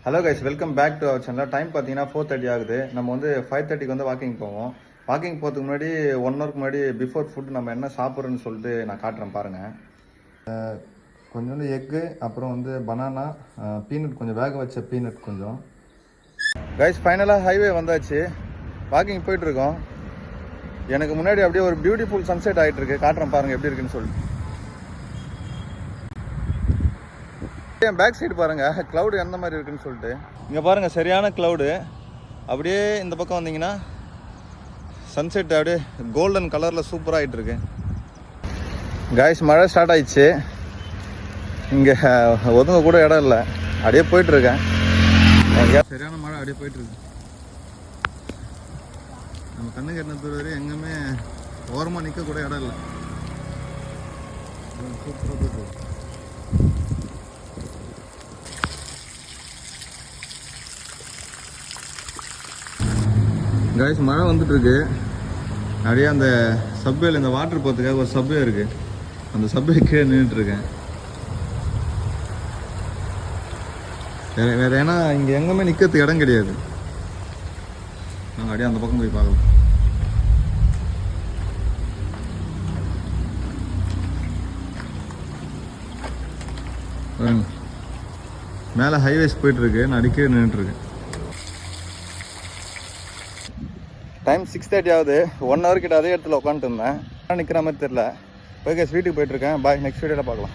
Hello guys, welcome back to our channel. Time பார்த்தீங்கன்னா 4:30 ஆகுது. நம்ம வந்து 5:30க்கு வந்து வாக்கிங் போவோம். வாக்கிங் போகிறதுக்கு முன்னாடி 1 ஹவருக்கு முன்னாடி பிஃபோர் ஃபுட் நம்ம என்ன சாப்பிட்றோன்னு சொல்லிட்டு நான் காட்டுறேன் பாருங்கள். கொஞ்சோண்டு எக்கு, அப்புறம் வந்து பனானா, பீனட், கொஞ்சம் வேக வச்ச பீனட் கொஞ்சம். கைஸ், ஃபைனலாக ஹைவே வந்தாச்சு. வாக்கிங் போயிட்டுருக்கோம். எனக்கு முன்னாடி அப்படியே ஒரு பியூட்டிஃபுல் சன்செட் ஆகிட்டு இருக்கு. காட்டுறேன் பாருங்கள் எப்படி இருக்குன்னு சொல்லிட்டு. என் பேக் சைடு பாருங்கள், க்ளவுடு எந்த மாதிரி இருக்குன்னு சொல்லிட்டு. இங்கே பாருங்கள், சரியான க்ளவுடு. அப்படியே இந்த பக்கம் வந்தீங்கன்னா சன்செட் அப்படியே கோல்டன் கலரில் சூப்பராக ஆகிட்டு இருக்கு. காய்ஸ், மழை ஸ்டார்ட் ஆயிடுச்சு. இங்கே ஒதுங்க கூட இடம் இல்லை, அப்படியே போயிட்டுருக்கேன். சரியான மழை அப்படியே போயிட்டுருக்கு. நம்ம கண்ணுக்கு என்ன தூரம் எங்கேயுமே ஓரமாக நிற்க கூட இடம் இல்லை. சூப்பராக போயிட்டு. காய்ஸ், மழை வந்துட்டுருக்கு. அப்படியே அந்த சப்வேல இந்த வாட்டர் போகிறதுக்காக ஒரு சப்வே இருக்குது. அந்த சப்வே கீழே நின்றுட்டுருக்கேன். வேறு ஏன்னா இங்கே எங்கேயுமே நிற்கிறதுக்கு இடம் கிடையாது. நாங்கள் அப்படியே அந்த பக்கம் போய் பார்க்கலாம். மேலே ஹைவேஸ் போயிட்டுருக்கு, நான் அடிக்கடி நின்றுட்டுருக்கேன். டைம் 6:30 ஆகுது. 1 ஹவர் கிட்ட அதே இடத்துல உட்காந்துட்டு இருந்தேன். நிற்கிற மாதிரி தெரியல. போய் வீட்டுக்கு போயிட்டுருக்கேன். பாய், நெக்ஸ்ட் வீடியோவில் பார்க்கலாம்.